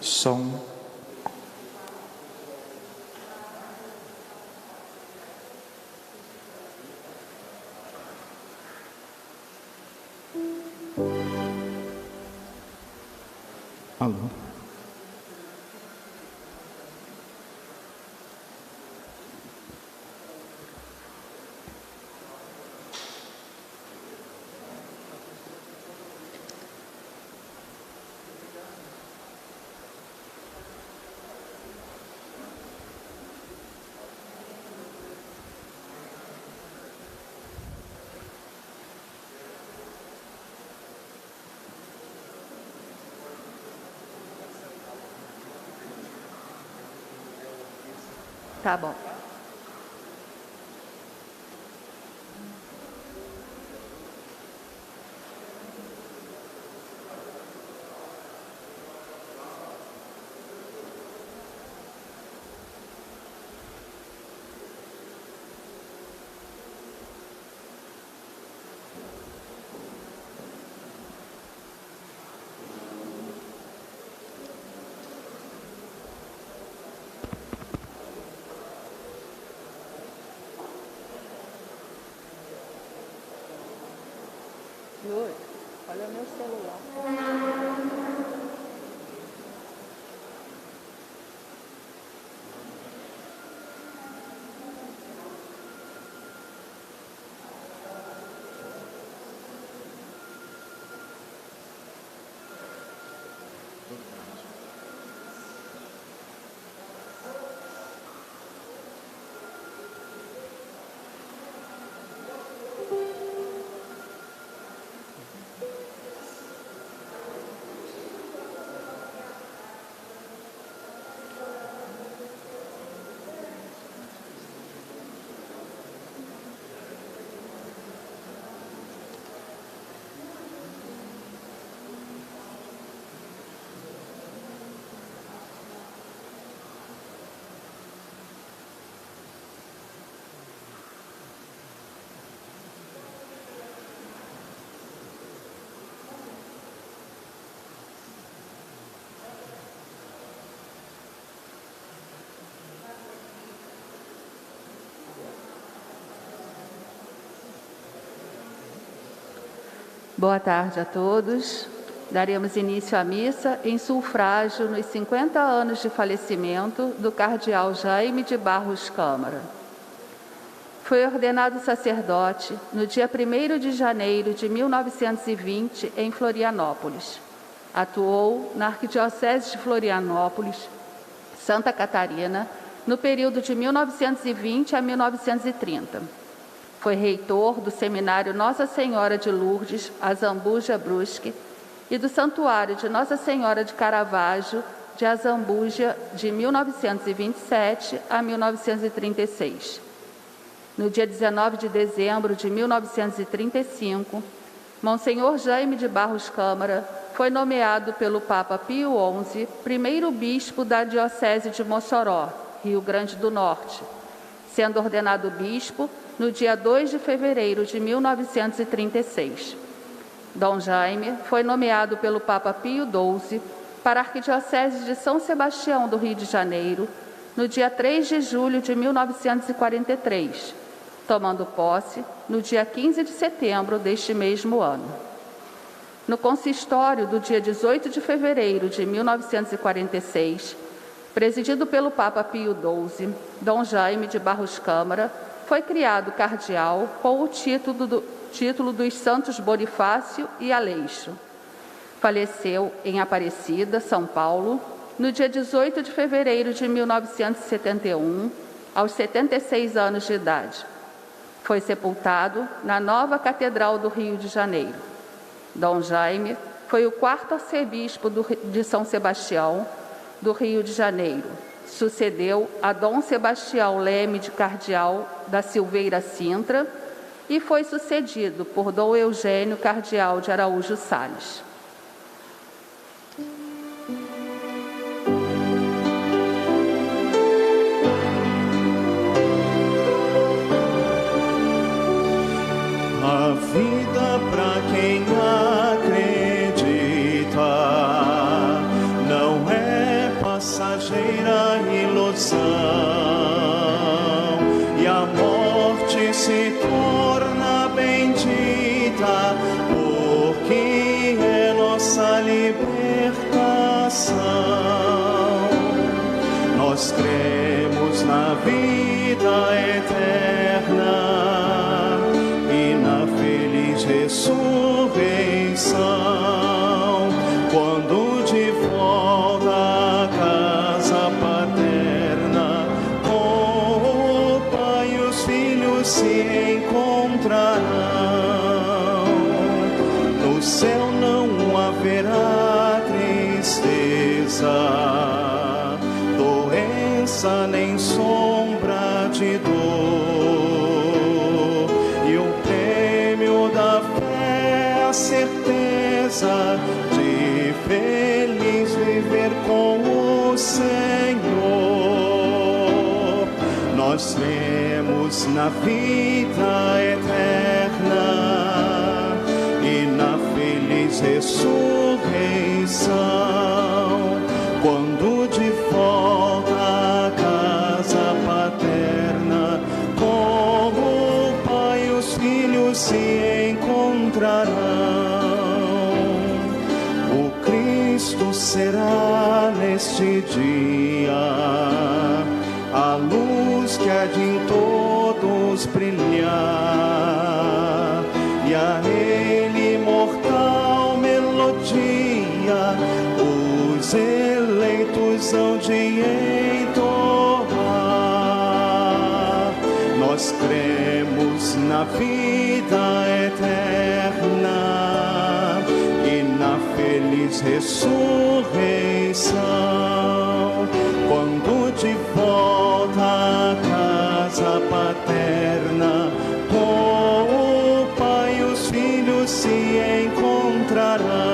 Som. Alô. Tá bom. Yuri, olha o meu celular. Boa tarde a todos. Daremos início à missa em sufrágio nos 50 anos de falecimento do cardeal Jaime de Barros Câmara. Foi ordenado sacerdote no dia 1º de janeiro de 1920 em Florianópolis. Atuou na Arquidiocese de Florianópolis, Santa Catarina, no período de 1920 a 1930. Foi reitor do Seminário Nossa Senhora de Lourdes, Azambuja Brusque, e do Santuário de Nossa Senhora de Caravaggio, de Azambuja, de 1927 a 1936. No dia 19 de dezembro de 1935, Monsenhor Jaime de Barros Câmara foi nomeado pelo Papa Pio XI primeiro bispo da Diocese de Mossoró, Rio Grande do Norte, sendo ordenado bispo no dia 2 de fevereiro de 1936. Dom Jaime foi nomeado pelo Papa Pio XII para a Arquidiocese de São Sebastião do Rio de Janeiro no dia 3 de julho de 1943, tomando posse no dia 15 de setembro deste mesmo ano. No consistório do dia 18 de fevereiro de 1946, presidido pelo Papa Pio XII, Dom Jaime de Barros Câmara foi criado cardeal com o título dos Santos Bonifácio e Aleixo. Faleceu em Aparecida, São Paulo, no dia 18 de fevereiro de 1971, aos 76 anos de idade. Foi sepultado na nova Catedral do Rio de Janeiro. Dom Jaime foi o 4º arcebispo de São Sebastião, do Rio de Janeiro. Sucedeu a Dom Sebastião Leme de Cardeal da Silveira Sintra e foi sucedido por Dom Eugênio Cardeal de Araújo Salles. A vida pra quem acredita não é passageira ilusão, e a morte se torna bendita, porque é nossa libertação. Nós cremos na vida eterna e na feliz ressurreição, quando de volta à casa paterna, com o Pai e os filhos se encontrarão. No céu não haverá tristeza, doença nem sombra de dor, e o prêmio da fé é a certeza de feliz viver com o Senhor. Nós cremos na vida eterna e na feliz ressurreição, quando de volta à casa paterna, com o Pai e os filhos se encontrarão. O Cristo será neste dia a luz que há de em todos brilhar, e a Ele imortal melodia os eleitos hão de entoar. Nós cremos na vida eterna e na feliz ressurreição, quando de volta à casa paterna, com o Pai e os filhos se encontrarão.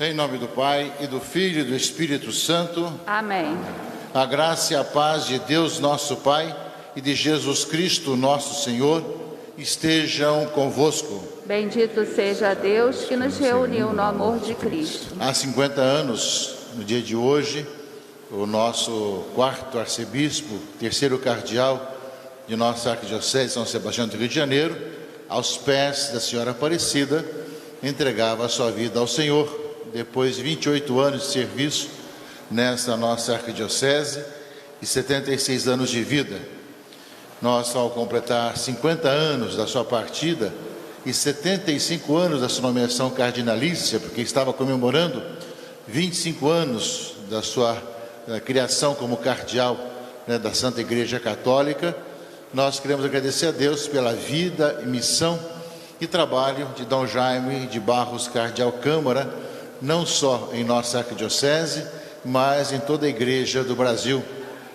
Em nome do Pai, e do Filho e do Espírito Santo. Amém. A graça e a paz de Deus nosso Pai e de Jesus Cristo nosso Senhor estejam convosco. Bendito seja Deus que nos reuniu no amor de Cristo. Há 50 anos, no dia de hoje, o nosso quarto arcebispo, terceiro cardeal de nossa arquidiocese de São Sebastião do Rio de Janeiro, aos pés da Senhora Aparecida, entregava a sua vida ao Senhor, depois de 28 anos de serviço nessa nossa arquidiocese e 76 anos de vida. Nós, ao completar 50 anos da sua partida e 75 anos da sua nomeação cardinalícia, porque estava comemorando 25 anos da sua criação como cardeal, da Santa Igreja Católica, nós queremos agradecer a Deus pela vida e missão e trabalho de Dom Jaime de Barros Cardeal Câmara, não só em nossa arquidiocese, mas em toda a Igreja do Brasil,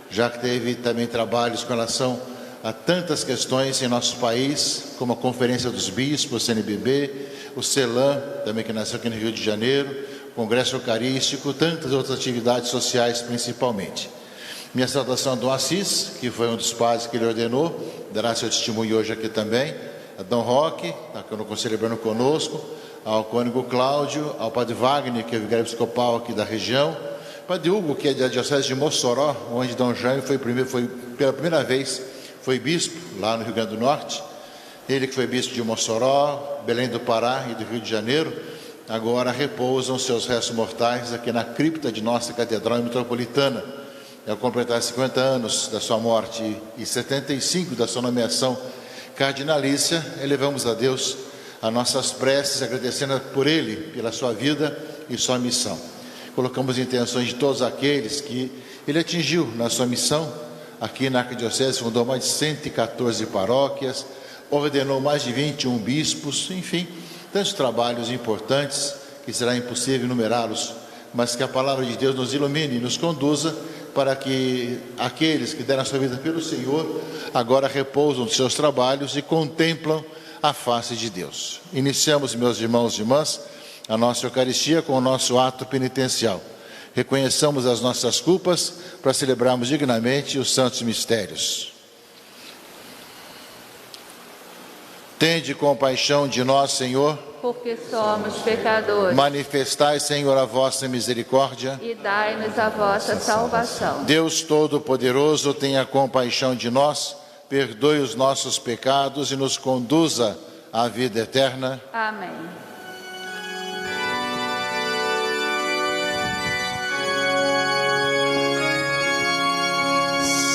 já que teve também trabalhos com relação a tantas questões em nosso país, como a Conferência dos Bispos, o CNBB, o CELAM, também que nasceu aqui no Rio de Janeiro, o Congresso Eucarístico, tantas outras atividades sociais principalmente. Minha saudação a Dom Assis, que foi um dos padres que ele ordenou, dará seu testemunho hoje aqui também, a Dom Roque, está no Conselho Celebrando conosco, ao cônego Cláudio, ao Padre Wagner, que é o vigário episcopal aqui da região, Padre Hugo, que é da Diocese de Mossoró, onde Dom Jaime foi pela primeira vez foi bispo, lá no Rio Grande do Norte, ele que foi bispo de Mossoró, Belém do Pará e do Rio de Janeiro, agora repousam seus restos mortais aqui na cripta de nossa Catedral Metropolitana. Ao completar 50 anos da sua morte e 75 da sua nomeação cardinalícia, elevamos a Deus as nossas preces, agradecendo por Ele, pela sua vida e sua missão. Colocamos intenções de todos aqueles que Ele atingiu na sua missão. Aqui na Arquidiocese fundou mais de 114 paróquias, ordenou mais de 21 bispos, enfim, tantos trabalhos importantes que será impossível enumerá-los, mas que a palavra de Deus nos ilumine e nos conduza para que aqueles que deram a sua vida pelo Senhor agora repousam dos seus trabalhos e contemplam a face de Deus. Iniciamos, meus irmãos e irmãs, a nossa Eucaristia com o nosso ato penitencial. Reconheçamos as nossas culpas para celebrarmos dignamente os santos mistérios. Tende compaixão de nós, Senhor, porque somos pecadores. manifestai, Senhor, a vossa misericórdia. E dai-nos a vossa salvação. Deus Todo-Poderoso, tenha compaixão de nós, perdoe os nossos pecados e nos conduza à vida eterna. Amém.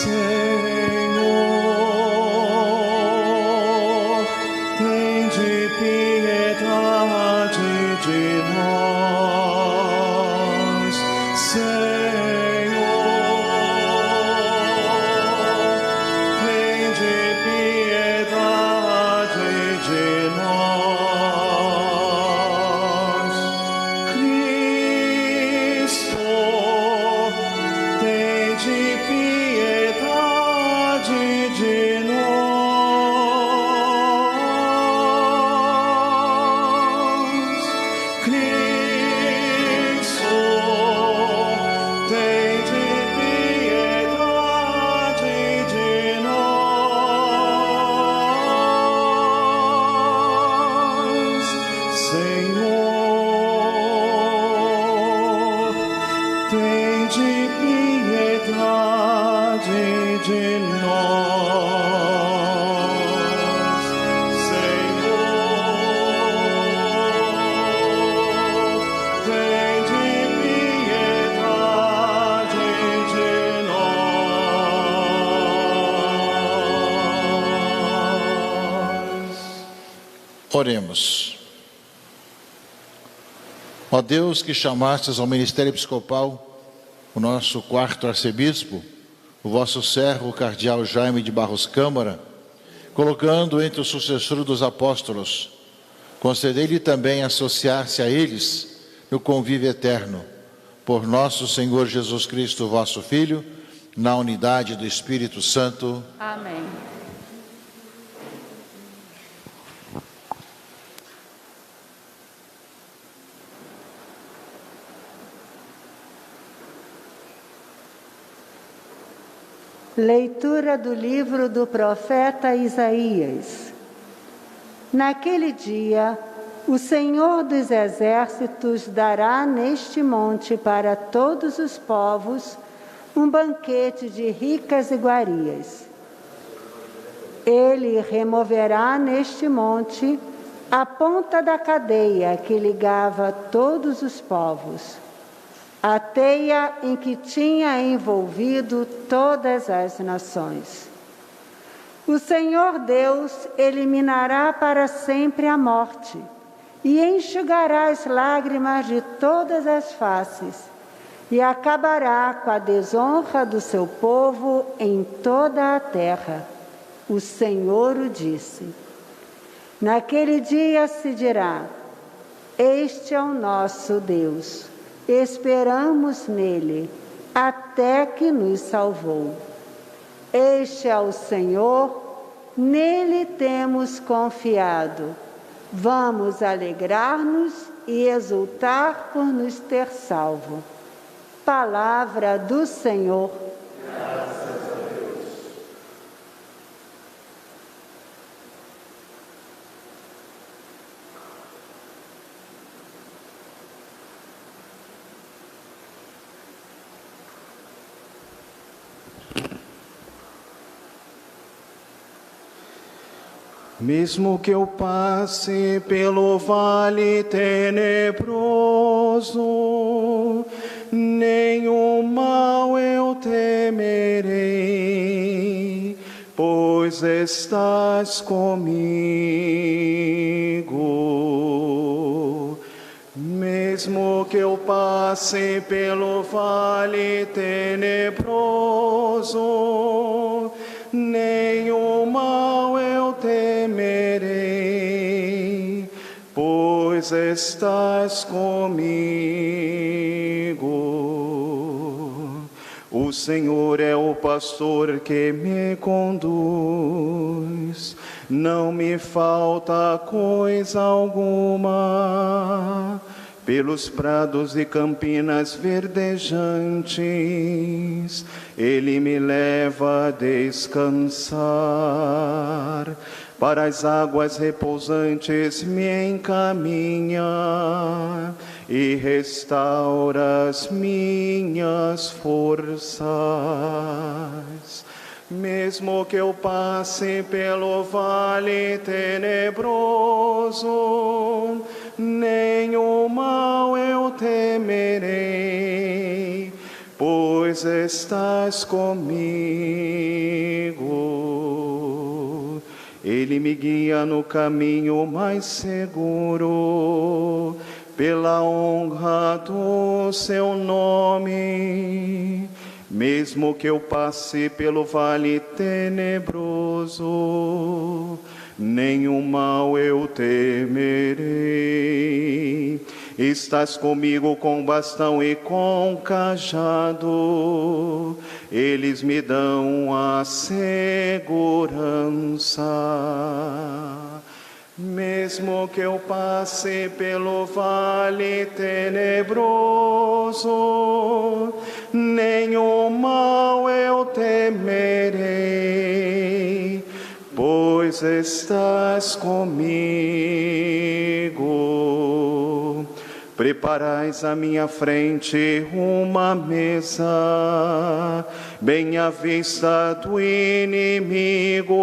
Senhor, tende piedade de nós. Senhor, tende piedade de nós. Cristo, tende piedade de nós. Cristo, tende piedade de nós. Senhor, tende piedade de nós. Senhor, tende piedade de nós. Oremos. Ó Deus, que chamastes ao ministério episcopal o nosso quarto arcebispo, o vosso servo, o cardeal Jaime de Barros Câmara, colocando entre os sucessores dos apóstolos, concedei-lhe também associar-se a eles no convívio eterno, por nosso Senhor Jesus Cristo, vosso Filho, na unidade do Espírito Santo. Amém. Leitura do livro do profeta Isaías. Naquele dia, o Senhor dos Exércitos dará neste monte para todos os povos um banquete de ricas iguarias. Ele removerá neste monte a ponta da cadeia que ligava todos os povos, a teia em que tinha envolvido todas as nações. O Senhor Deus eliminará para sempre a morte e enxugará as lágrimas de todas as faces e acabará com a desonra do seu povo em toda a terra. O Senhor o disse. Naquele dia se dirá: este é o nosso Deus. Esperamos nele, até que nos salvou. Este é o Senhor, nele temos confiado. Vamos alegrar-nos e exultar por nos ter salvo. Palavra do Senhor. Graças a Deus. Mesmo que eu passe pelo vale tenebroso, nenhum mal eu temerei, pois estás comigo. Mesmo que eu passe pelo vale tenebroso, nenhum mal eu temerei, pois estás comigo. O O Senhor é o pastor que me conduz, não me falta coisa alguma. Pelos prados e campinas verdejantes, Ele me leva a descansar. Para as águas repousantes me encaminha e restaura as minhas forças. Mesmo que eu passe pelo vale tenebroso, nenhum mal eu temerei, pois estás comigo. Ele me guia no caminho mais seguro, pela honra do seu nome. Mesmo que eu passe pelo vale tenebroso, nenhum mal eu temerei. Estás comigo com bastão e com cajado, eles me dão a segurança. Mesmo que eu passe pelo vale tenebroso, nenhum mal eu temerei, pois estás comigo. Preparais à minha frente uma mesa, bem à vista do inimigo.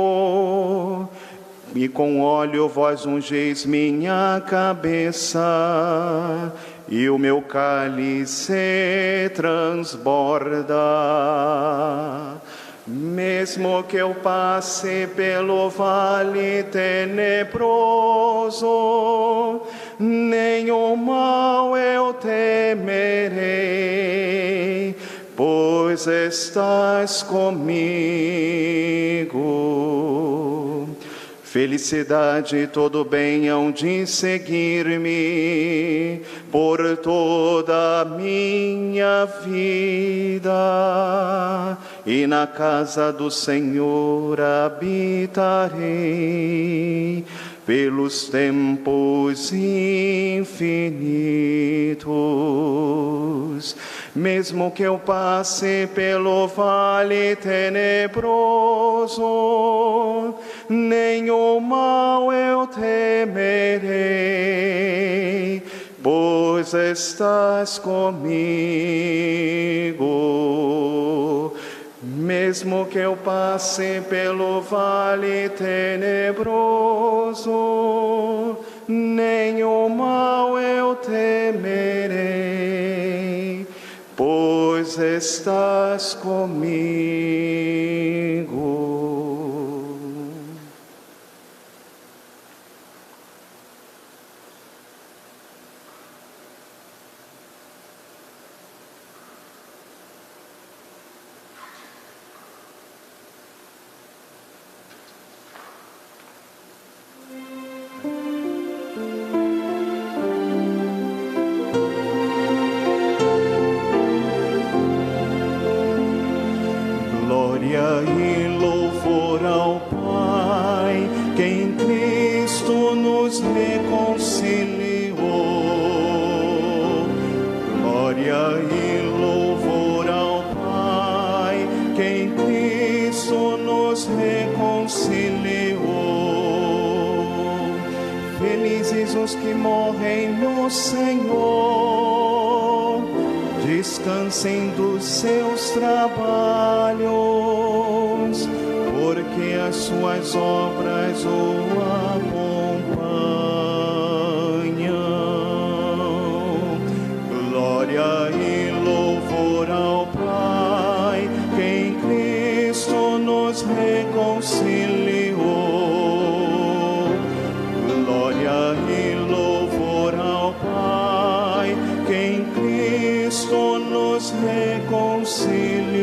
E com óleo vós ungeis minha cabeça, e o meu cálice transborda. Mesmo que eu passe pelo vale tenebroso, nenhum mal eu temerei, pois estás comigo. Felicidade e todo bem hão de seguir-me por toda a minha vida, e na casa do Senhor habitarei pelos tempos infinitos. Mesmo que eu passe pelo vale tenebroso, nenhum mal eu temerei, pois estás comigo. Mesmo que eu passe pelo vale tenebroso, nenhum mal eu temerei, pois estás comigo. Glória e louvor ao Pai, que em Cristo nos reconciliou. Glória e louvor ao Pai, que em Cristo nos reconciliou. Felizes os que morrem no Senhor, descansem dos seus trabalhos, porque as suas obras o acompanham. Glória e louvor ao Pai, que em Cristo nos reconciliou. Glória e louvor ao Pai, que em Cristo nos reconciliou.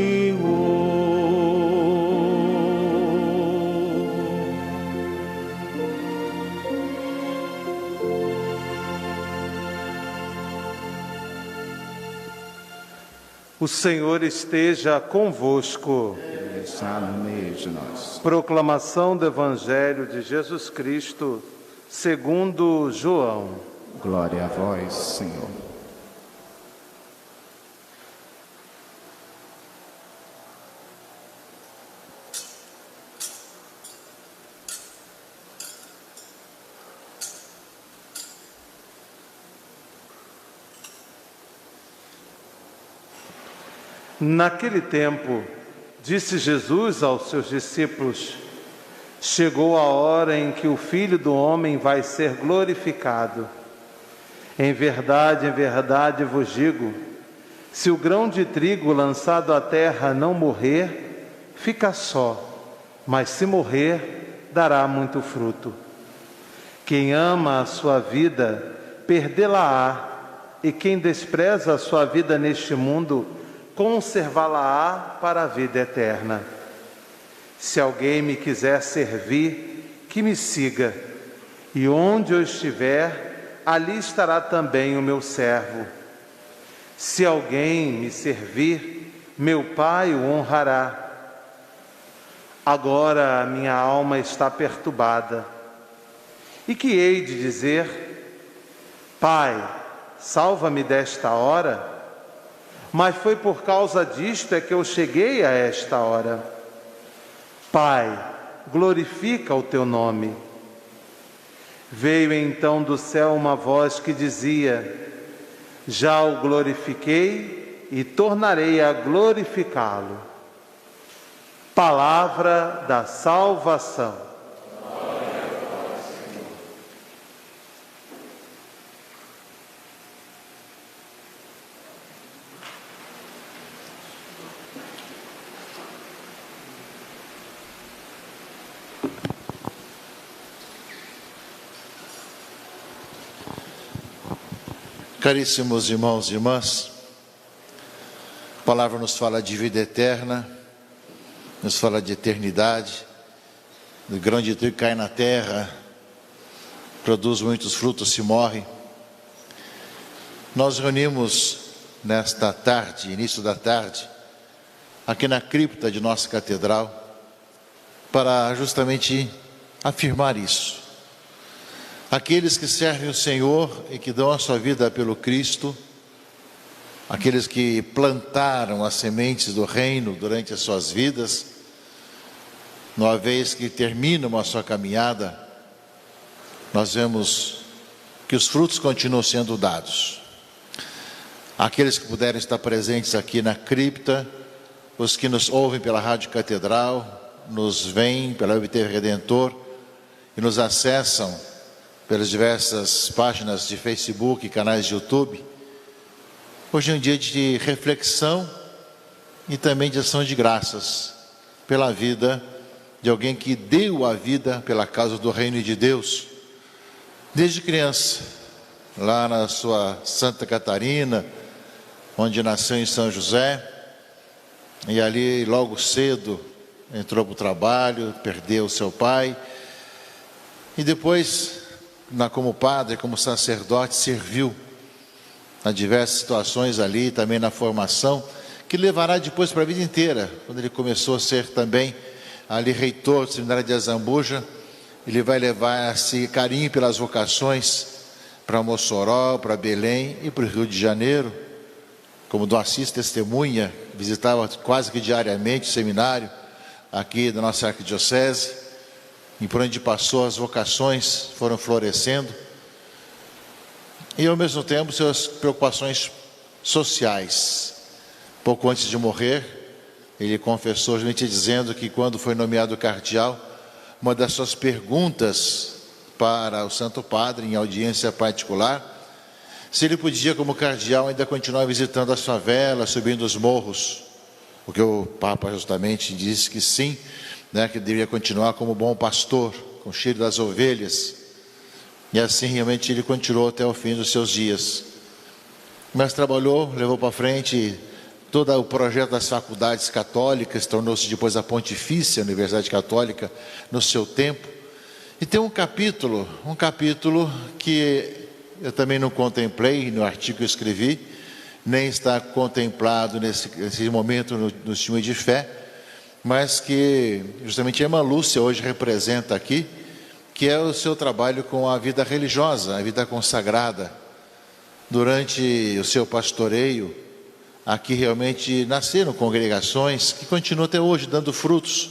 O Senhor esteja convosco. Ele está no meio de nós. Proclamação do Evangelho de Jesus Cristo, segundo João. Glória a vós, Senhor. Naquele tempo, disse Jesus aos seus discípulos: chegou a hora em que o Filho do Homem vai ser glorificado. Em verdade vos digo, se o grão de trigo lançado à terra não morrer, fica só, mas se morrer, dará muito fruto. Quem ama a sua vida, perdê-la-á, e quem despreza a sua vida neste mundo, conservá-la-á para a vida eterna. Se alguém me quiser servir, que me siga, e onde eu estiver, ali estará também o meu servo. Se alguém me servir, meu Pai o honrará. Agora a minha alma está perturbada. E que hei de dizer? Pai, salva-me desta hora? Mas foi por causa disto é que eu cheguei a esta hora. Pai, glorifica o teu nome. Veio então do céu uma voz que dizia: já o glorifiquei e tornarei a glorificá-lo. Palavra da salvação. Caríssimos irmãos e irmãs, a palavra nos fala de vida eterna, nos fala de eternidade. O grão de trigo cai na terra, produz muitos frutos, se morre. Nós reunimos nesta tarde, início da tarde, aqui na cripta de nossa catedral, para justamente afirmar isso. Aqueles que servem o Senhor e que dão a sua vida pelo Cristo, aqueles que plantaram as sementes do reino durante as suas vidas, uma vez que terminam a sua caminhada, nós vemos que os frutos continuam sendo dados. Aqueles que puderem estar presentes aqui na cripta, os que nos ouvem pela Rádio Catedral, nos veem pela Web TV Redentor e nos acessam pelas diversas páginas de Facebook e canais de YouTube. Hoje é um dia de reflexão e também de ação de graças pela vida de alguém que deu a vida pela causa do reino de Deus. Desde criança, lá na sua Santa Catarina, onde nasceu em São José, e ali logo cedo entrou para o trabalho, perdeu seu pai, e depois, como padre, como sacerdote, serviu a diversas situações ali, também na formação, que levará depois para a vida inteira. Quando ele começou a ser também ali reitor do seminário de Azambuja, ele vai levar esse carinho pelas vocações para Mossoró, para Belém e para o Rio de Janeiro. Como Dom Assis testemunha, visitava quase que diariamente o seminário aqui da nossa arquidiocese. E por onde passou, as vocações foram florescendo. E ao mesmo tempo, suas preocupações sociais. Pouco antes de morrer, ele confessou, gente, dizendo que quando foi nomeado cardeal, uma das suas perguntas para o Santo Padre, em audiência particular, se ele podia, como cardeal, ainda continuar visitando as favelas, subindo os morros. O que o Papa justamente disse que sim, que deveria continuar como bom pastor, com o cheiro das ovelhas. E assim realmente ele continuou até o fim dos seus dias. Mas trabalhou, levou para frente todo o projeto das faculdades católicas, tornou-se depois a Pontifícia Universidade Católica no seu tempo. E tem um capítulo que eu também não contemplei no artigo que eu escrevi, nem está contemplado nesse momento no testemunho de fé, mas que justamente a irmã Lúcia hoje representa aqui, que é o seu trabalho com a vida religiosa, a vida consagrada. Durante o seu pastoreio, aqui realmente nasceram congregações que continuam até hoje dando frutos,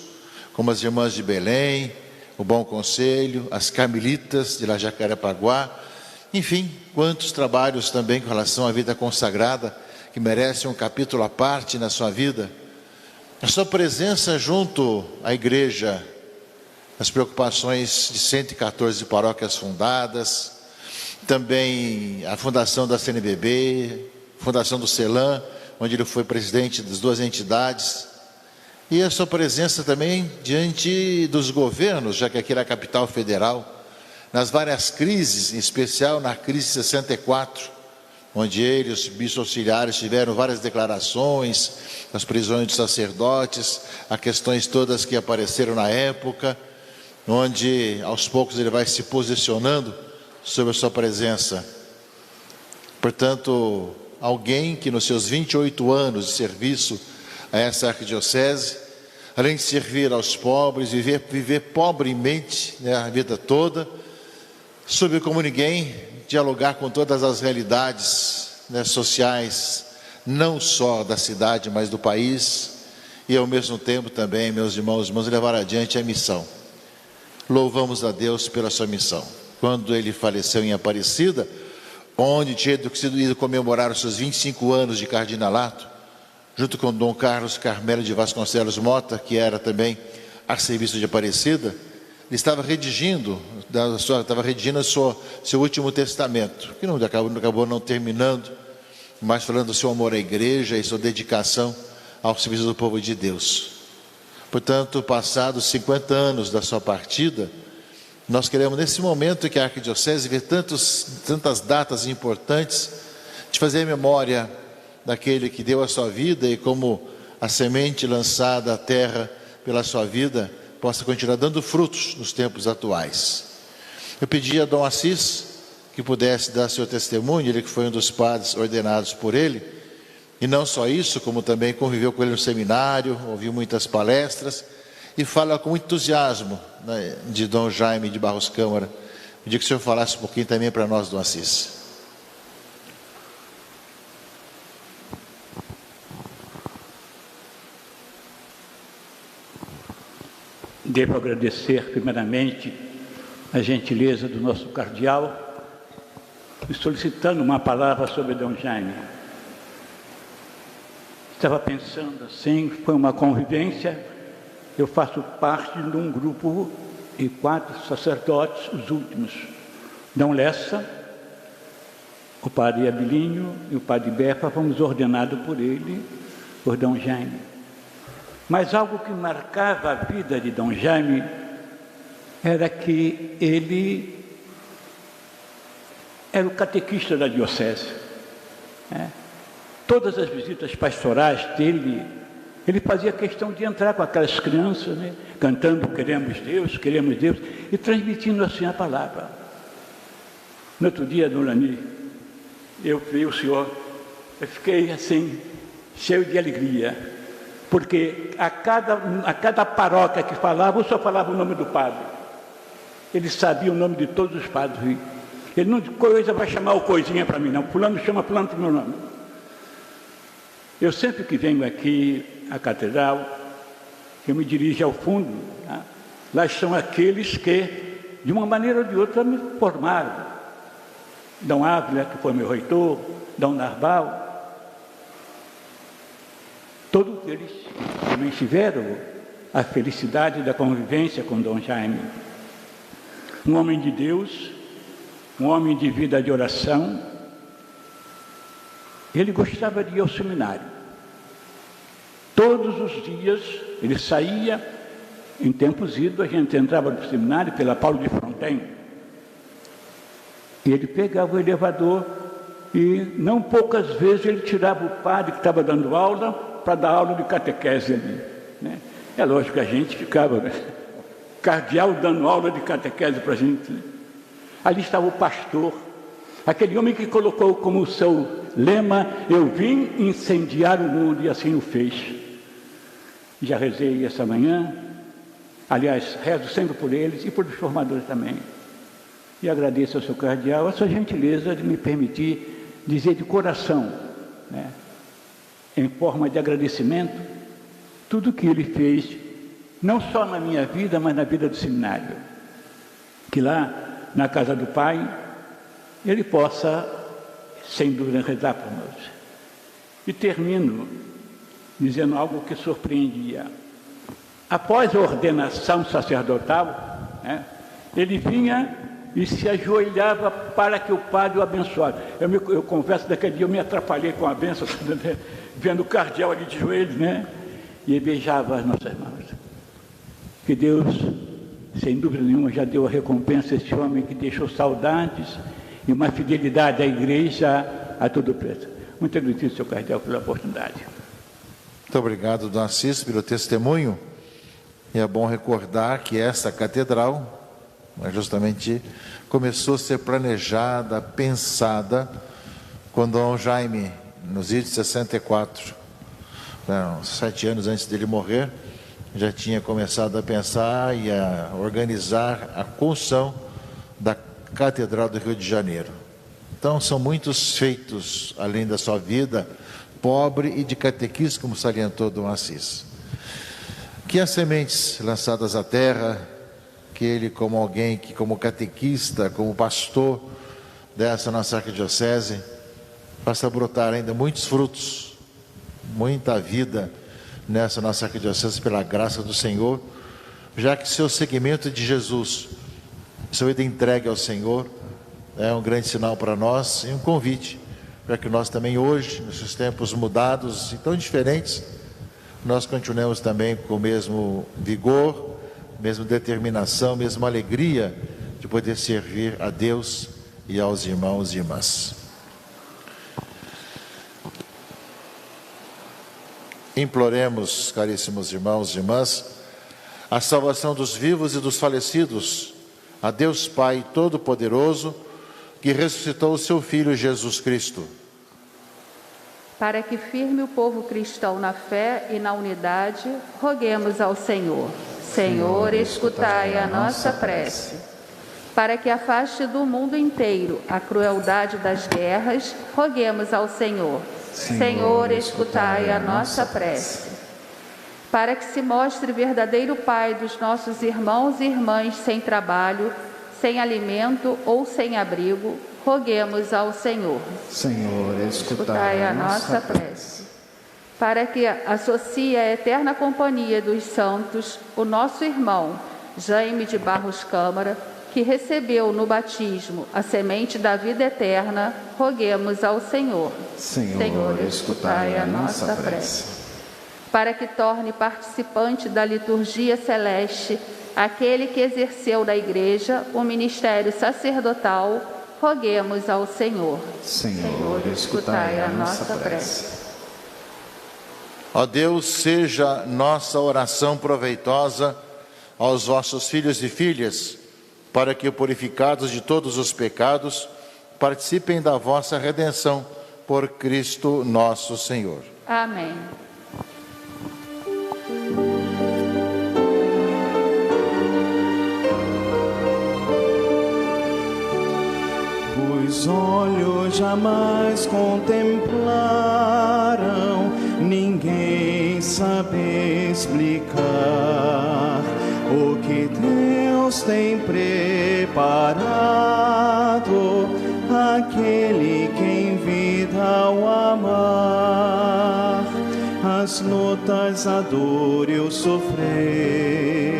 como as Irmãs de Belém, o Bom Conselho, as Carmelitas de La Jacarepaguá, enfim, quantos trabalhos também com relação à vida consagrada, que merecem um capítulo à parte na sua vida. A sua presença junto à igreja, as preocupações de 114 paróquias fundadas, também a fundação da CNBB, fundação do CELAM, onde ele foi presidente das duas entidades, e a sua presença também diante dos governos, já que aqui era a capital federal, nas várias crises, em especial na crise de 64, onde ele e os bispos auxiliares tiveram várias declarações, as prisões de sacerdotes, as questões todas que apareceram na época, onde aos poucos ele vai se posicionando sobre a sua presença. Portanto, alguém que nos seus 28 anos de serviço a essa arquidiocese, além de servir aos pobres, viver pobremente, né, a vida toda, soube como ninguém dialogar com todas as realidades, né, sociais, não só da cidade, mas do país, e ao mesmo tempo também, meus irmãos e irmãs, levar adiante a missão. Louvamos a Deus pela sua missão. Quando ele faleceu em Aparecida, onde tinha sido ido comemorar os seus 25 anos de cardinalato, junto com Dom Carlos Carmelo de Vasconcelos Mota, que era também arcebispo de Aparecida, ele estava redigindo seu último testamento, que acabou não terminando, mas falando do seu amor à igreja e sua dedicação ao serviço do povo de Deus. Portanto, passados 50 anos da sua partida, nós queremos, nesse momento que a arquidiocese vê tantas datas importantes, de fazer memória daquele que deu a sua vida e como a semente lançada à terra pela sua vida possa continuar dando frutos nos tempos atuais. Eu pedi a Dom Assis que pudesse dar seu testemunho, ele que foi um dos padres ordenados por ele, e não só isso, como também conviveu com ele no seminário, ouviu muitas palestras, e fala com muito entusiasmo, né, de Dom Jaime de Barros Câmara. Pedi que o senhor falasse um pouquinho também para nós, Dom Assis. Devo agradecer primeiramente a gentileza do nosso cardeal e solicitando uma palavra sobre Dom Jaime. Estava pensando assim, foi uma convivência. Eu faço parte de um grupo de 4 sacerdotes, os últimos. Dom Lessa, o padre Abilinho e o padre Befa, fomos ordenados por ele, por Dom Jaime. Mas algo que marcava a vida de Dom Jaime era que ele era o catequista da diocese. Todas as visitas pastorais dele, ele fazia questão de entrar com aquelas crianças, né, cantando queremos Deus, e transmitindo assim a palavra. No outro dia, Dona Lani, eu vi o senhor, eu fiquei assim, cheio de alegria, porque a cada paróquia que falava, o senhor falava o nome do padre. Ele sabia o nome de todos os padres. Ele não vai chamar o coisinha para mim, não. Fulano chama fulano pelo meu nome. Eu sempre que venho aqui à catedral, eu me dirijo ao fundo, tá? Lá estão aqueles que, de uma maneira ou de outra, me formaram. Dom Ávila, que foi meu reitor, Dom Narval, todos eles também tiveram a felicidade da convivência com Dom Jaime. Um homem de Deus, um homem de vida de oração. Ele gostava de ir ao seminário. Todos os dias ele saía, em tempos idos, a gente entrava no seminário pela Paulo de Fronten. E ele pegava o elevador e não poucas vezes ele tirava o padre que estava dando aula para dar aula de catequese ali, né? É lógico que a gente ficava, né? Cardeal dando aula de catequese para a gente, né? Ali estava o pastor, aquele homem que colocou como seu lema: eu vim incendiar o mundo, e assim o fez. Já rezei essa manhã, aliás, rezo sempre por eles e por os formadores também. E agradeço ao seu cardeal a sua gentileza de me permitir dizer de coração, né, em forma de agradecimento, tudo o que ele fez, não só na minha vida, mas na vida do seminário. Que lá, na casa do Pai, ele possa, sem dúvida, rezar por nós. E termino dizendo algo que surpreendia. Após a ordenação sacerdotal, né, ele vinha e se ajoelhava para que o padre o abençoasse. Eu confesso, daquele dia eu me atrapalhei com a bênção, vendo o cardeal ali de joelhos, né? E beijava as nossas mãos. Que Deus, sem dúvida nenhuma, já deu a recompensa a esse homem que deixou saudades e uma fidelidade à igreja a todo preço. Muito agradecido, senhor cardeal, pela oportunidade. Muito obrigado, Dom Assis, pelo testemunho. E é bom recordar que esta catedral justamente começou a ser planejada, pensada, quando Dom Jaime, nos idos de 64, uns 7 anos antes dele morrer, já tinha começado a pensar e a organizar a construção da Catedral do Rio de Janeiro. Então, são muitos feitos, além da sua vida pobre e de catequismo, como salientou Dom Assis. Que as sementes lançadas à terra, que ele, como alguém que, como catequista, como pastor dessa nossa arquidiocese, faça brotar ainda muitos frutos, muita vida nessa nossa arquidiocese, pela graça do Senhor, já que seu seguimento de Jesus, sua vida entregue ao Senhor, é um grande sinal para nós e um convite para que nós também hoje, nesses tempos mudados e tão diferentes, nós continuemos também com o mesmo vigor, mesma determinação, mesma alegria de poder servir a Deus e aos irmãos e irmãs. Imploremos, caríssimos irmãos e irmãs, a salvação dos vivos e dos falecidos, a Deus Pai Todo-Poderoso, que ressuscitou o seu Filho Jesus Cristo. Para que firme o povo cristão na fé e na unidade, roguemos ao Senhor. Senhor, escutai a nossa prece. Para que afaste do mundo inteiro a crueldade das guerras, roguemos ao Senhor. Senhor, escutai a nossa prece. Para que se mostre verdadeiro Pai dos nossos irmãos e irmãs sem trabalho, sem alimento ou sem abrigo, roguemos ao Senhor. Senhor, escutai a nossa prece. Para que associe a eterna companhia dos santos o nosso irmão Jaime de Barros Câmara, que recebeu no batismo a semente da vida eterna, roguemos ao Senhor. Senhor, escutai a nossa prece. Para que torne participante da liturgia celeste aquele que exerceu na Igreja o ministério sacerdotal, roguemos ao Senhor. Senhor, escutai a nossa prece. Ó Deus, seja nossa oração proveitosa aos vossos filhos e filhas, para que, purificados de todos os pecados, participem da vossa redenção por Cristo nosso Senhor. Amém. Os olhos jamais contemplaram, ninguém sabe explicar o que Deus tem preparado àquele que em vida ao amar. As lutas, a dor e o sofrer,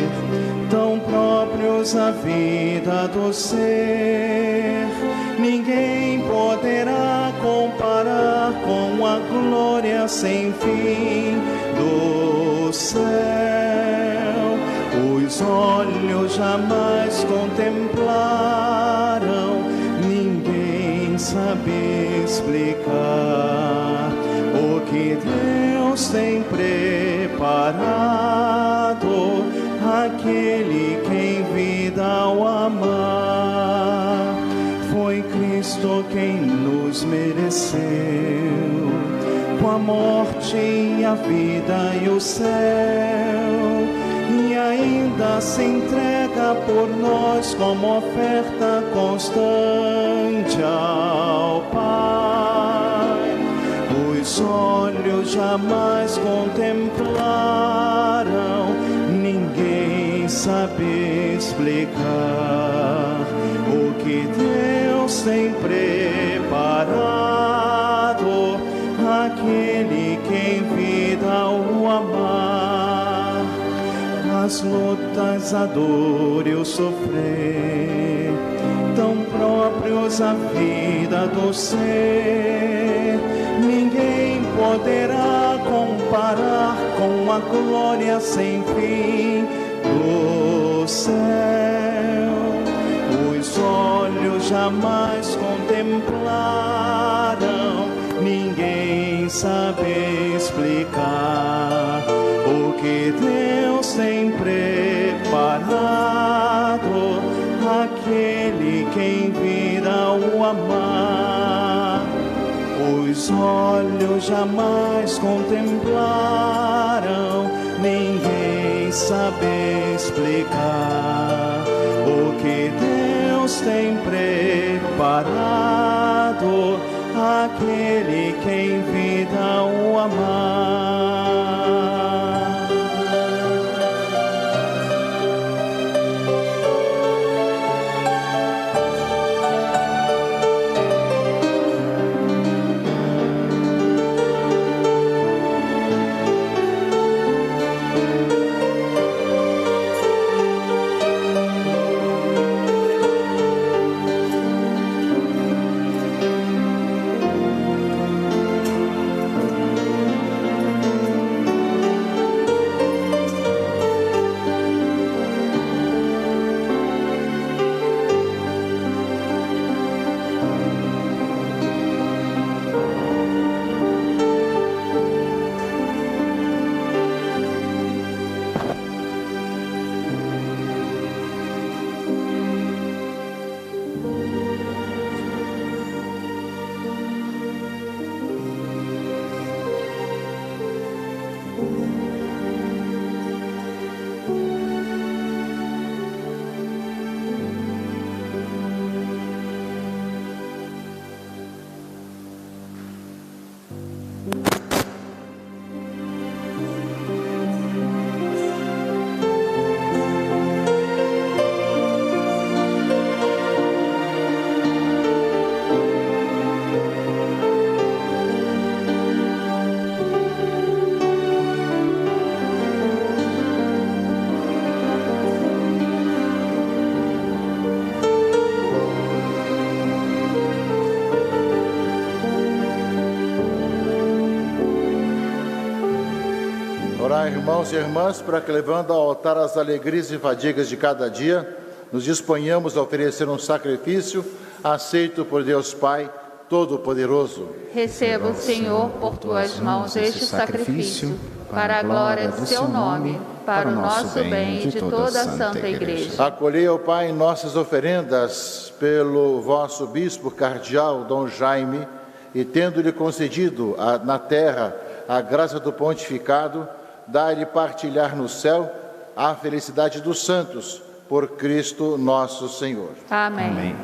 tão próprios à vida do ser, ninguém poderá comparar com a glória sem fim do céu. Os olhos jamais contemplaram, ninguém sabe explicar o que Deus tem preparado àquele que em vida ao amar. Foi Cristo Cristo quem nos mereceu, com a morte e a vida e o céu, e ainda se entrega por nós como oferta constante ao Pai. Os olhos jamais contemplaram, ninguém sabe explicar o que Deus tem preparado àquele que em vida o amar. As lutas, a dor e o sofrer, tão próprios à vida do ser, ninguém poderá comparar com a glória sem fim do céu. Os olhos jamais contemplaram, ninguém sabe explicar o que Deus tem preparado àquele que em vida o amar. Os olhos jamais contemplaram, ninguém sabe explicar o que Deus tem preparado àquele que em vida o amar. Irmãos e irmãs, para que, levando ao altar as alegrias e fadigas de cada dia, nos disponhamos a oferecer um sacrifício aceito por Deus Pai Todo-Poderoso. Receba o Senhor por tuas mãos este sacrifício, para a glória do seu nome, para o nosso bem e de toda a Santa Igreja. Acolhei, ó Pai, nossas oferendas pelo vosso Bispo Cardeal Dom Jaime, e tendo-lhe concedido na terra a graça do pontificado, dá-lhe partilhar no céu a felicidade dos santos, por Cristo nosso Senhor. Amém. Amém.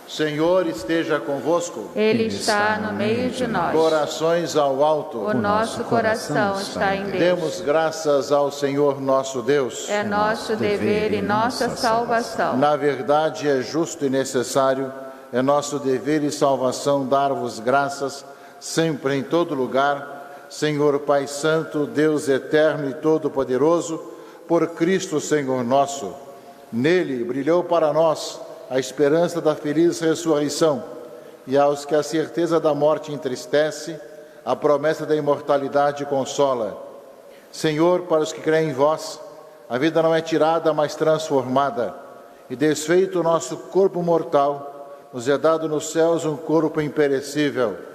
Senhor esteja convosco. Ele está no meio de nós. Corações ao alto. O nosso coração está em Deus. Demos graças ao Senhor nosso Deus. É nosso dever e nossa salvação. Na verdade, é justo e necessário, é nosso dever e salvação dar-vos graças, sempre em todo lugar, Senhor Pai Santo, Deus eterno e todo-poderoso, por Cristo Senhor nosso. Nele brilhou para nós a esperança da feliz ressurreição, e aos que a certeza da morte entristece, a promessa da imortalidade consola. Senhor, para os que creem em vós, a vida não é tirada, mas transformada, e desfeito o nosso corpo mortal, nos é dado nos céus um corpo imperecível.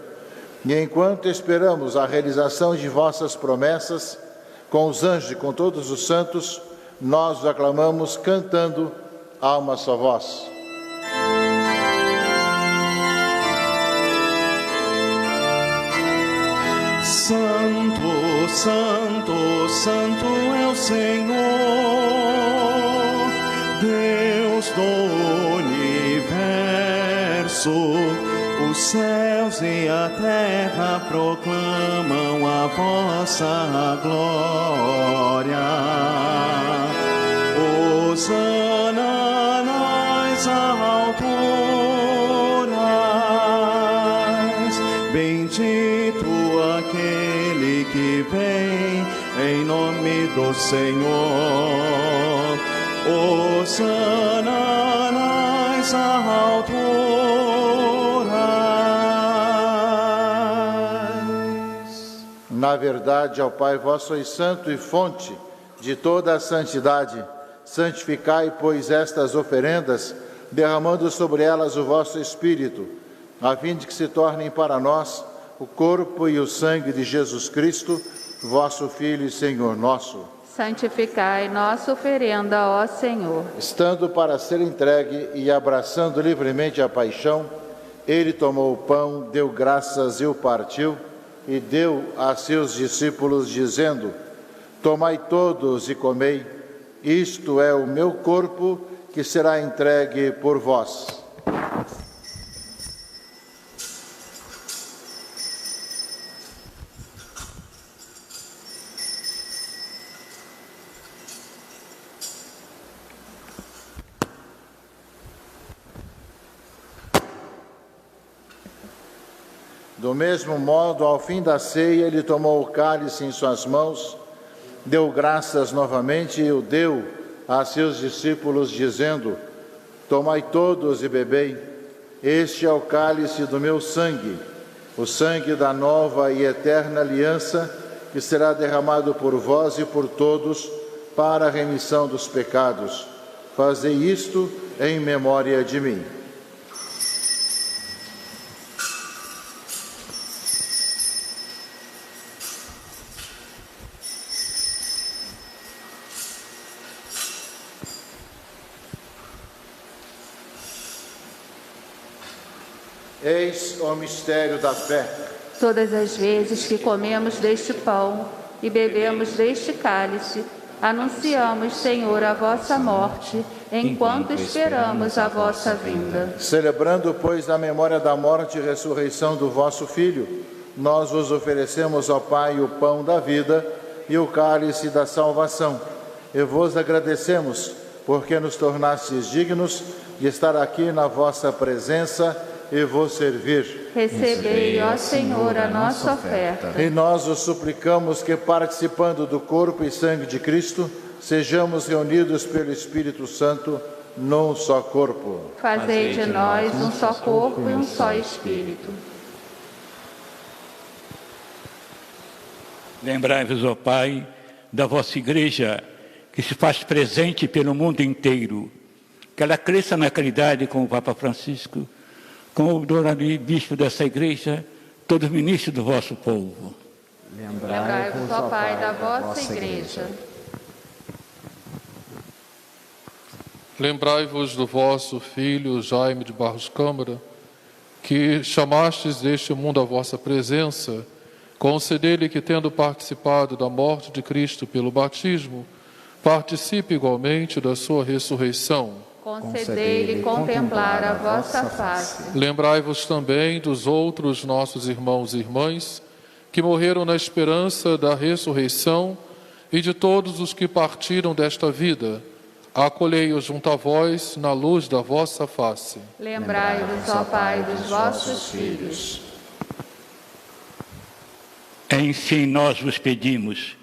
E enquanto esperamos a realização de vossas promessas, com os anjos e com todos os santos, nós os aclamamos cantando a uma só voz. Santo, Santo, Santo é o Senhor, Deus do universo. Os céus e a terra proclamam a vossa glória. Hosana nas alturas, bendito aquele que vem em nome do Senhor. Hosana nas alturas. Na verdade, ao Pai vós sois santo e fonte de toda a santidade. Santificai, pois, estas oferendas, derramando sobre elas o vosso Espírito, a fim de que se tornem para nós o corpo e o sangue de Jesus Cristo, vosso Filho e Senhor nosso. Santificai nossa oferenda, ó Senhor. Estando para ser entregue e abraçando livremente a paixão, ele tomou o pão, deu graças e o partiu, e deu a seus discípulos, dizendo: tomai todos e comei, isto é o meu corpo, que será entregue por vós. Do mesmo modo, ao fim da ceia, ele tomou o cálice em suas mãos, deu graças novamente e o deu a seus discípulos, dizendo: tomai todos e bebei, este é o cálice do meu sangue, o sangue da nova e eterna aliança, que será derramado por vós e por todos para a remissão dos pecados. Fazei isto em memória de mim. Eis o mistério da fé. Todas as vezes que comemos deste pão e bebemos deste cálice, anunciamos, Senhor, a vossa morte, enquanto esperamos a vossa vinda. Celebrando, pois, a memória da morte e ressurreição do vosso Filho, nós vos oferecemos, ó Pai, o pão da vida e o cálice da salvação. E vos agradecemos, porque nos tornastes dignos de estar aqui na vossa presença e vos servir. Recebei, ó Senhor, a nossa oferta. E nós os suplicamos que, participando do corpo e sangue de Cristo, sejamos reunidos pelo Espírito Santo num só corpo. Fazei de nós um só corpo e um só Espírito. Lembrai-vos, ó Pai, da vossa Igreja, que se faz presente pelo mundo inteiro, que ela cresça na caridade com o Papa Francisco, com o bispo dessa Igreja, todos os ministros do vosso povo. Lembrai-vos, ó Pai, da vossa Igreja. Lembrai-vos do vosso filho Jaime de Barros Câmara, que chamastes deste mundo à vossa presença. Concedei-lhe que, tendo participado da morte de Cristo pelo batismo, participe igualmente da sua ressurreição. Concedei-lhe contemplar a vossa face. Lembrai-vos também dos outros nossos irmãos e irmãs que morreram na esperança da ressurreição e de todos os que partiram desta vida. Acolhei-os junto a vós na luz da vossa face. Lembrai-vos, ó Pai, dos vossos filhos. Enfim, nós vos pedimos,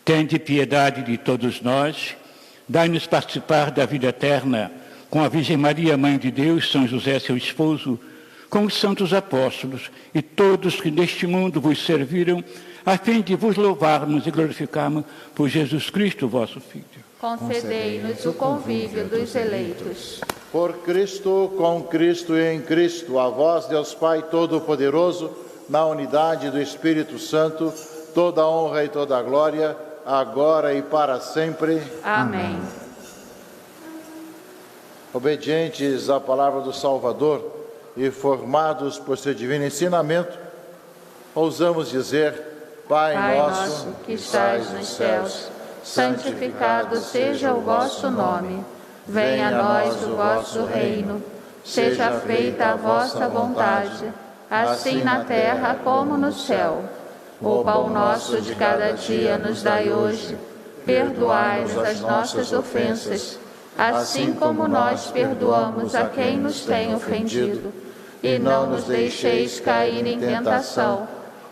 tende piedade de todos nós, dai-nos participar da vida eterna com a Virgem Maria, Mãe de Deus, São José, seu esposo, com os santos apóstolos e todos que neste mundo vos serviram, a fim de vos louvarmos e glorificarmos por Jesus Cristo, vosso Filho. Concedei-nos o convívio dos eleitos. Por Cristo, com Cristo e em Cristo, a vós, Deus Pai Todo-Poderoso, na unidade do Espírito Santo, toda a honra e toda a glória, agora e para sempre. Amém. Obedientes à palavra do Salvador e formados por seu divino ensinamento, ousamos dizer: Pai nosso que estais nos céus, santificado seja o vosso nome. Venha a nós o vosso reino. Seja feita a vossa vontade, assim na terra como no céu. O pão nosso de cada dia nos dai hoje. Perdoai-nos as nossas ofensas, assim como nós perdoamos a quem nos tem ofendido. E não nos deixeis cair em tentação,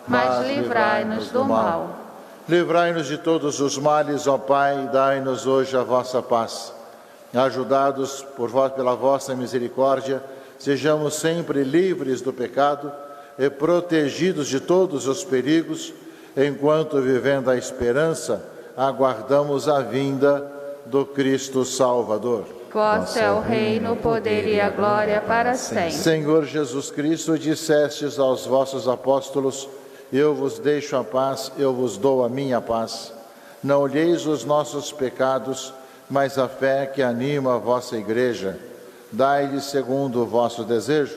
mas livrai-nos do mal. Livrai-nos de todos os males, ó Pai, e dai-nos hoje a vossa paz. Ajudados pela vossa misericórdia, sejamos sempre livres do pecado e protegidos de todos os perigos, enquanto, vivendo a esperança, aguardamos a vinda do Cristo Salvador. Vosso é o reino, o poder e a glória para sempre. Senhor Jesus Cristo, dissestes aos vossos apóstolos: eu vos deixo a paz, eu vos dou a minha paz. Não olheis os nossos pecados, mas a fé que anima a vossa Igreja. Dai-lhe, segundo o vosso desejo,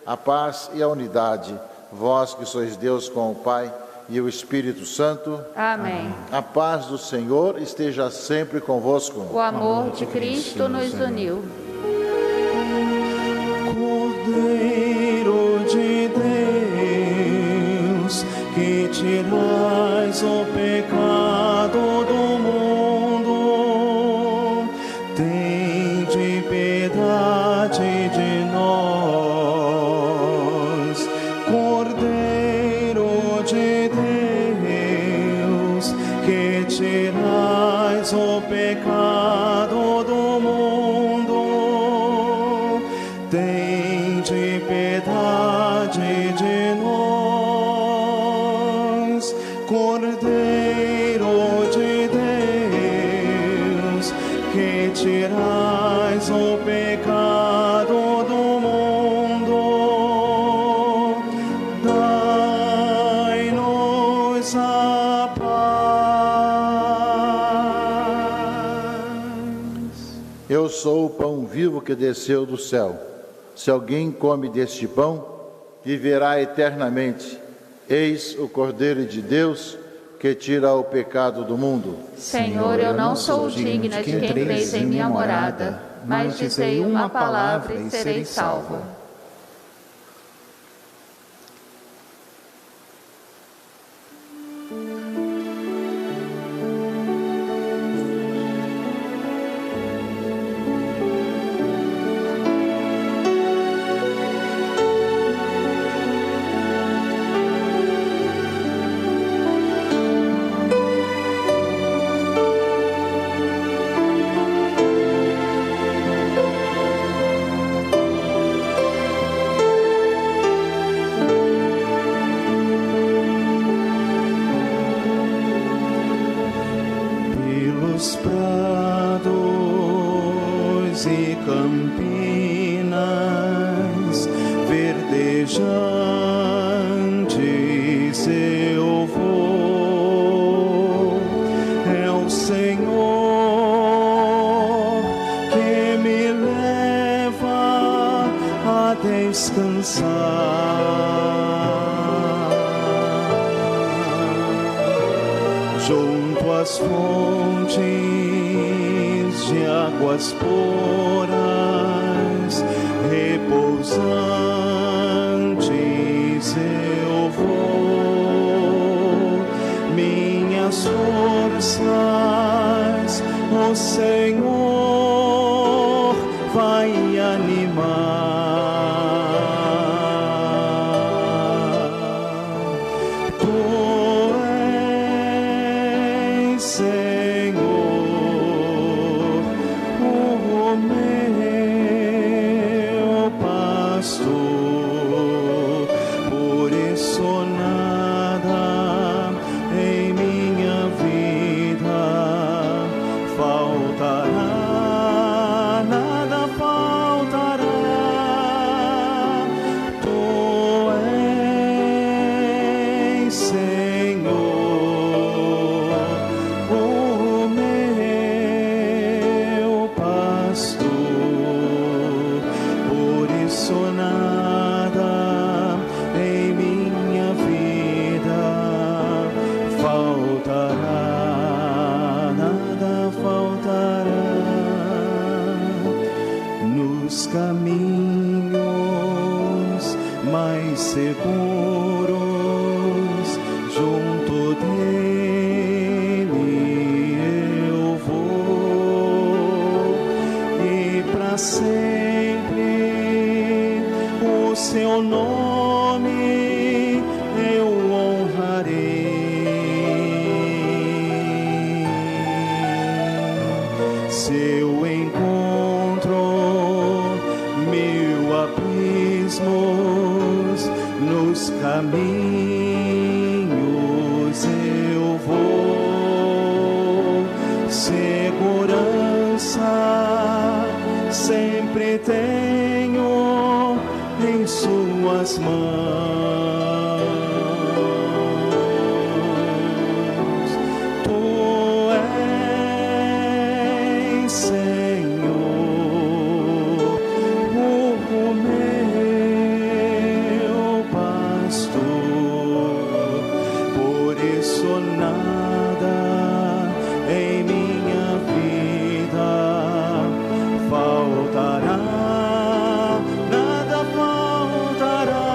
a paz e a unidade, vós que sois Deus com o Pai e o Espírito Santo. Amém. A paz do Senhor esteja sempre convosco. O amor de Cristo nos uniu. Cordeiro de Deus, que tirais o pecado do mundo, tende piedade de nós. Cordeiro de Deus, que tirais o pecado do mundo, tende piedade de nós. Cordeiro de Deus, que tirais o pecado do mundo, dai-nos a paz. Eu sou o pão vivo que desceu do céu. Se alguém come deste pão, viverá eternamente. Eis o Cordeiro de Deus, que tira o pecado do mundo. Senhor, eu não sou digna de que entreis em minha morada, mas dizei uma palavra e serei salvo. Pelos prados e campinas verdejantes eu vou. É o Senhor que me leva a descansar junto às fontes de águas puras, repousantes eu vou. Minhas forças o Senhor vai animar. Tu és, Senhor, o meu pastor, por isso nada em minha vida faltará, nada faltará. Tu és, Senhor, o meu pastor, por isso nada em minha vida nos caminhos mais seguros, junto dele eu vou, e para sempre o seu nome eu honrarei. Se eu encontro mil abismos nos caminhos, eu vou. Segurança sempre tenho em suas mãos. Tu és, Senhor, o meu pastor, por isso nada em minha vida faltará, nada faltará.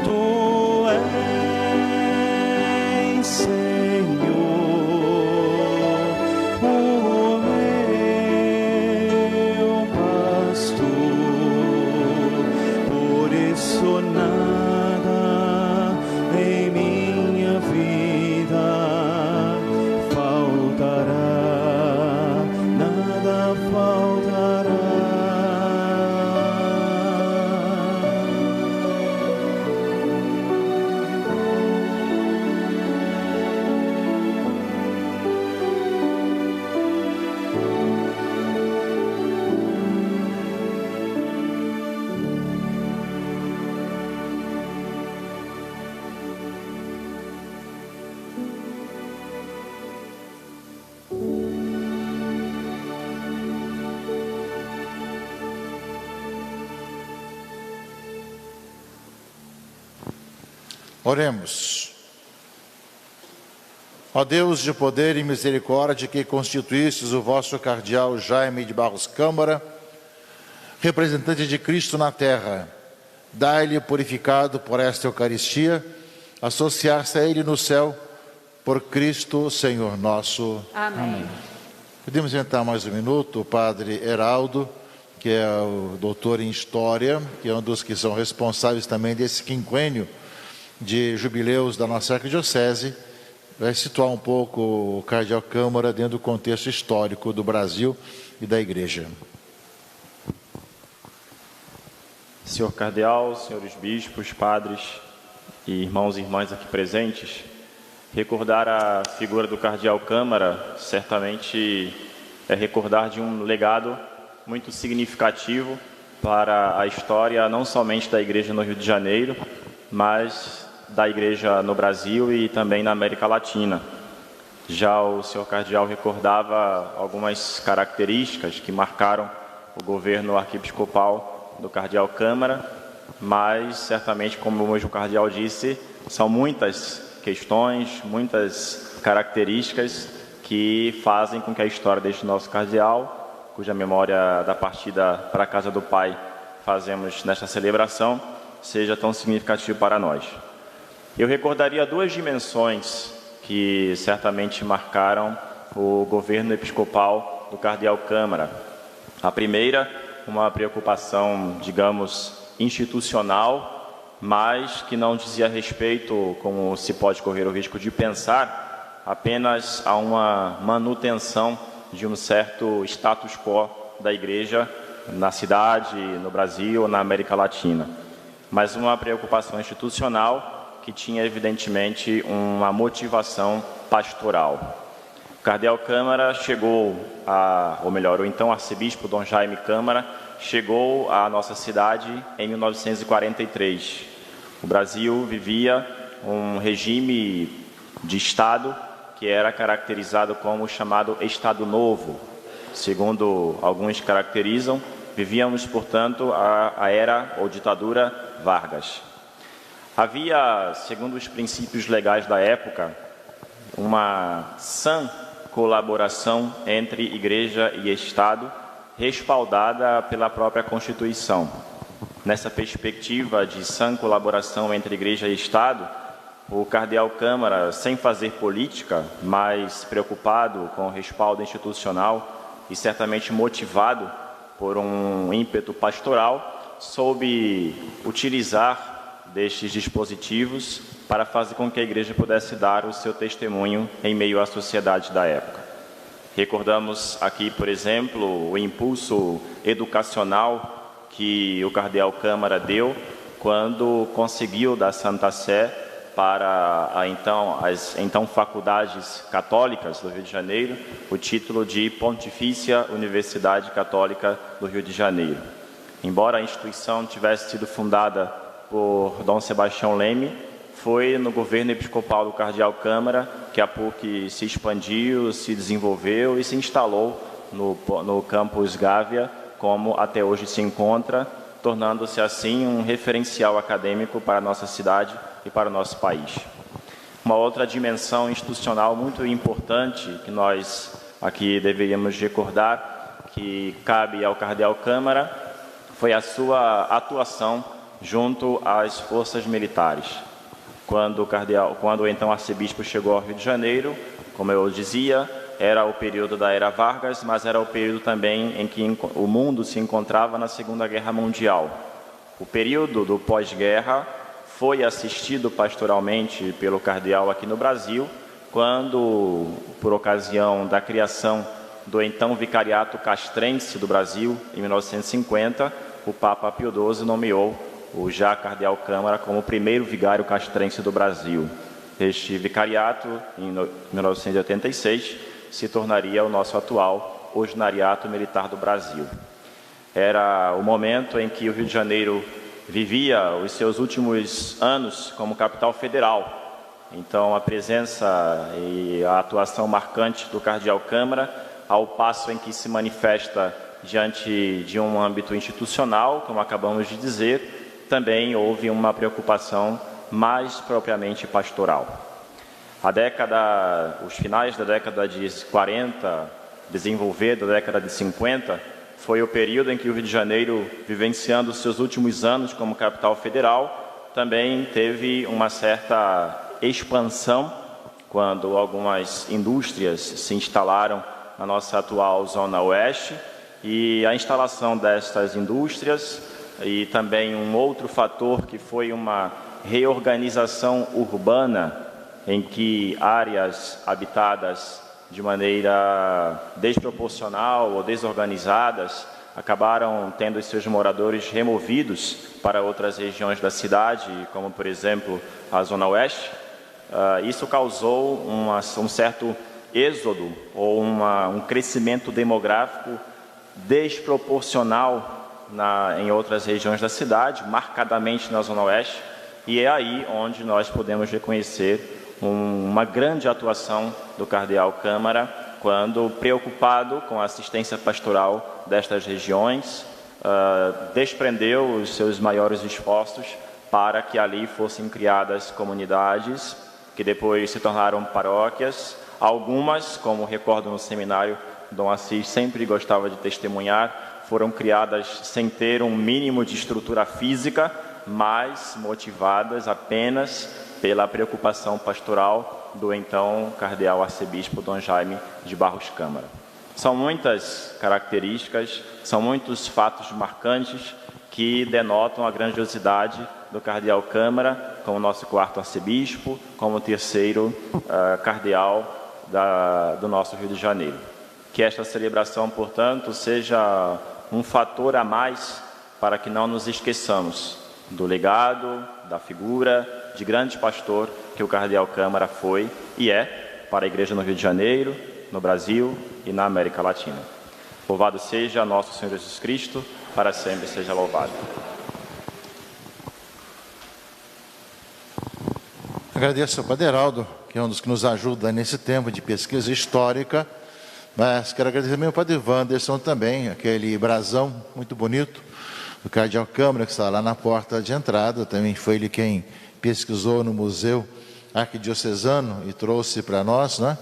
Tu és, Senhor, o meu pastor, por isso nada em minha vida faltará, nada faltará. Oremos. Ó Deus de poder e misericórdia, que constituístes o vosso cardeal Jaime de Barros Câmara, representante de Cristo na terra, dai-lhe, purificado por esta Eucaristia, associar-se a ele no céu, por Cristo Senhor nosso. Amém. Podemos entrar mais um minuto, o Padre Heraldo, que é o doutor em História, que é um dos que são responsáveis também desse quinquênio de jubileus da nossa arquidiocese, vai situar um pouco o cardeal Câmara dentro do contexto histórico do Brasil e da Igreja. Senhor cardeal, senhores bispos, padres e irmãos e irmãs aqui presentes, recordar a figura do cardeal Câmara certamente é recordar de um legado muito significativo para a história não somente da Igreja no Rio de Janeiro, mas da Igreja no Brasil e também na América Latina. Já o senhor cardeal recordava algumas características que marcaram o governo arquiepiscopal do cardeal Câmara, mas certamente, como hoje o cardeal disse, são muitas questões, muitas características que fazem com que a história deste nosso cardeal, cuja memória da partida para a casa do Pai fazemos nesta celebração, seja tão significativo para nós. Eu recordaria duas dimensões que certamente marcaram o governo episcopal do cardeal Câmara. A primeira, uma preocupação, digamos, institucional, mas que não dizia respeito, como se pode correr o risco de pensar, apenas a uma manutenção de um certo status quo da Igreja na cidade, no Brasil ou na América Latina, mas uma preocupação institucional que tinha evidentemente uma motivação pastoral. O cardeal Câmara chegou ou melhor, o então arcebispo Dom Jaime Câmara chegou à nossa cidade em 1943. O Brasil vivia um regime de Estado que era caracterizado como o chamado Estado Novo. Segundo alguns caracterizam, vivíamos, portanto, a era ou ditadura Vargas. Havia, segundo os princípios legais da época, uma sã colaboração entre Igreja e Estado respaldada pela própria Constituição. Nessa perspectiva de sã colaboração entre Igreja e Estado, o cardeal Câmara, sem fazer política, mas preocupado com o respaldo institucional e certamente motivado por um ímpeto pastoral, soube utilizar destes dispositivos para fazer com que a Igreja pudesse dar o seu testemunho em meio à sociedade da época. Recordamos aqui, por exemplo, o impulso educacional que o cardeal Câmara deu quando conseguiu da Santa Sé para as então faculdades católicas do Rio de Janeiro o título de Pontifícia Universidade Católica do Rio de Janeiro. Embora a instituição tivesse sido fundada por Dom Sebastião Leme, foi no governo episcopal do cardeal Câmara que a PUC se expandiu, se desenvolveu e se instalou no campus Gávea, como até hoje se encontra, tornando-se assim um referencial acadêmico para a nossa cidade e para o nosso país. Uma outra dimensão institucional muito importante que nós aqui deveríamos recordar, que cabe ao cardeal Câmara, foi a sua atuação junto às forças militares. Quando o então arcebispo chegou ao Rio de Janeiro, como eu dizia, era o período da Era Vargas, mas era o período também em que o mundo se encontrava na Segunda Guerra Mundial. O período do pós-guerra foi assistido pastoralmente pelo cardeal aqui no Brasil, quando, por ocasião da criação do então Vicariato Castrense do Brasil, em 1950, o Papa Pio XII nomeou o já cardeal Câmara como o primeiro vigário castrense do Brasil. Este vicariato, em 1986, se tornaria o nosso atual Ordinariato Militar do Brasil. Era o momento em que o Rio de Janeiro vivia os seus últimos anos como capital federal. Então, a presença e a atuação marcante do cardeal Câmara, ao passo em que se manifesta diante de um âmbito institucional, como acabamos de dizer, também houve uma preocupação mais propriamente pastoral. Os finais da década de 40, desenvolver da década de 50, foi o período em que o Rio de Janeiro, vivenciando os seus últimos anos como capital federal, também teve uma certa expansão, quando algumas indústrias se instalaram na nossa atual Zona Oeste, e a instalação destas indústrias e também um outro fator que foi uma reorganização urbana em que áreas habitadas de maneira desproporcional ou desorganizadas acabaram tendo os seus moradores removidos para outras regiões da cidade, como por exemplo a Zona Oeste. Isso causou um certo êxodo ou um crescimento demográfico desproporcional em outras regiões da cidade, marcadamente na Zona Oeste, e é aí onde nós podemos reconhecer uma grande atuação do cardeal Câmara, quando, preocupado com a assistência pastoral destas regiões, desprendeu os seus maiores esforços para que ali fossem criadas comunidades, que depois se tornaram paróquias. Algumas, como recordo no seminário, Dom Assis sempre gostava de testemunhar, foram criadas sem ter um mínimo de estrutura física, mas motivadas apenas pela preocupação pastoral do então cardeal arcebispo Dom Jaime de Barros Câmara. São muitas características, são muitos fatos marcantes que denotam a grandiosidade do cardeal Câmara como nosso quarto arcebispo, como terceiro cardeal do nosso Rio de Janeiro. Que esta celebração, portanto, seja um fator a mais para que não nos esqueçamos do legado, da figura de grande pastor que o cardeal Câmara foi e é para a Igreja no Rio de Janeiro, no Brasil e na América Latina. Louvado seja nosso Senhor Jesus Cristo, para sempre seja louvado. Agradeço ao Padre Heraldo, que é um dos que nos ajuda nesse tempo de pesquisa histórica, mas quero agradecer também ao Padre Wanderson também, aquele brasão muito bonito do cardeal Câmara, que está lá na porta de entrada. Também foi ele quem pesquisou no Museu Arquidiocesano e trouxe para nós, né?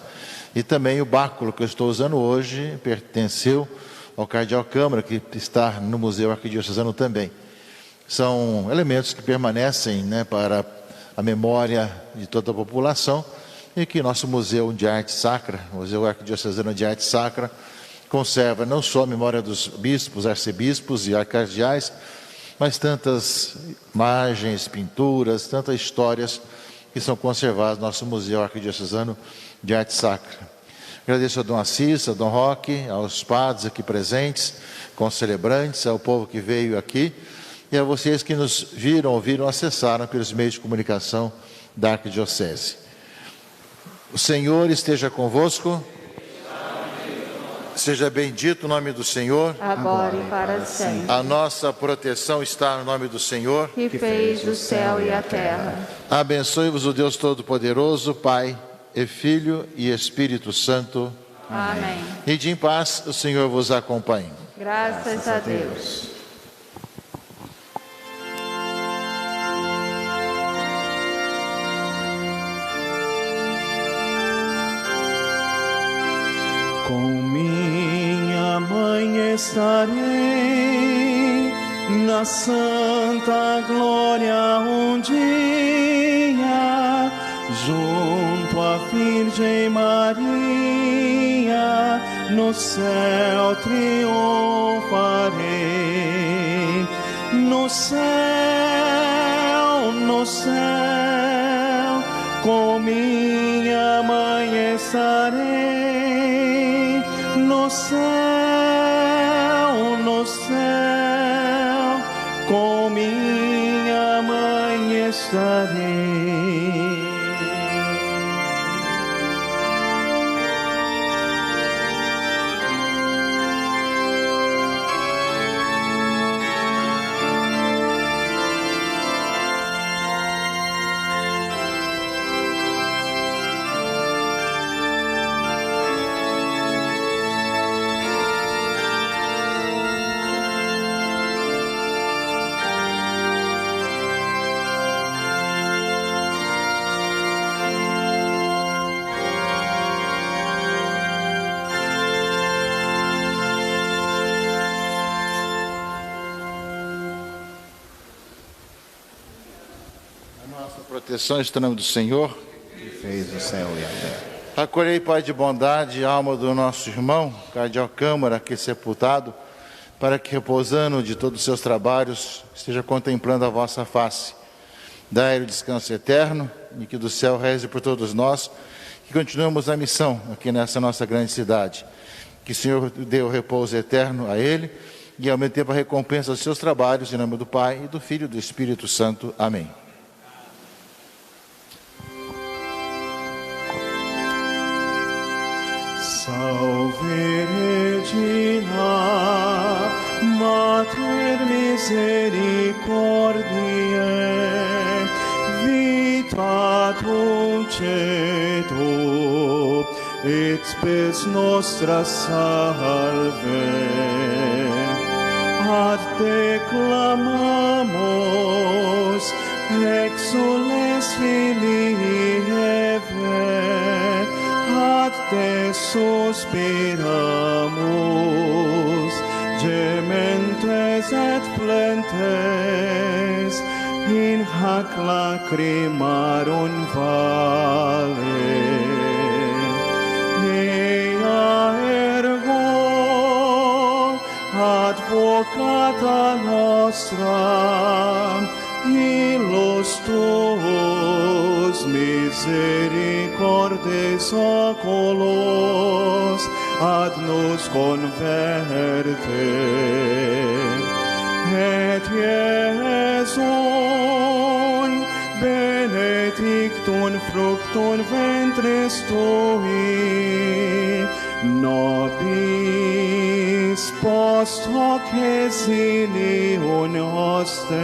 E também o báculo que eu estou usando hoje pertenceu ao cardeal Câmara, que está no Museu Arquidiocesano também. São elementos que permanecem, né, para a memória de toda a população e que nosso Museu de Arte Sacra, Museu Arquidiocesano de Arte Sacra, conserva não só a memória dos bispos, arcebispos e cardeais, mas tantas imagens, pinturas, tantas histórias que são conservadas no nosso Museu Arquidiocesano de Arte Sacra. Agradeço a Dom Assis, a Dom Roque, aos padres aqui presentes, concelebrantes, ao povo que veio aqui e a vocês que nos viram, ouviram, acessaram pelos meios de comunicação da Arquidiocese. O Senhor esteja convosco. Seja bendito o nome do Senhor. Agora e para sempre. A nossa proteção está no nome do Senhor, Que fez o céu e a terra. Abençoe-vos o Deus Todo-Poderoso, Pai e Filho e Espírito Santo. Amém. Ide em paz, o Senhor vos acompanhe. Graças a Deus. Com minha mãe estarei na santa glória um dia, junto à Virgem Maria, no céu triunfarei. No céu, com minha mãe estarei. No céu, com minha mãe estarei. Proteção está no nome do Senhor, Que fez o céu e a terra. Acolhei, Pai de bondade, a alma do nosso irmão, cardeal Câmara, aqui sepultado, para que, repousando de todos os seus trabalhos, esteja contemplando a vossa face. Dai-lhe o descanso eterno e que do céu reze por todos nós, que continuemos a missão aqui nessa nossa grande cidade. Que o Senhor dê o repouso eterno a ele e, ao mesmo tempo, a recompensa dos seus trabalhos, em nome do Pai, e do Filho e do Espírito Santo. Amém. Salve Regina, Mater Misericordiae, vita dulcedo, et spes nostra salve. Ad te clamamus, exules filii Eve, ad te suspiramus, gementes et plentes, in hac lacrimarum vale. Ea ergo advocata nostra, illos tuos misericordes oculos ad nos converte, et Iesum benedictum fructum ventris tui, nobis post hoc exilium ostende.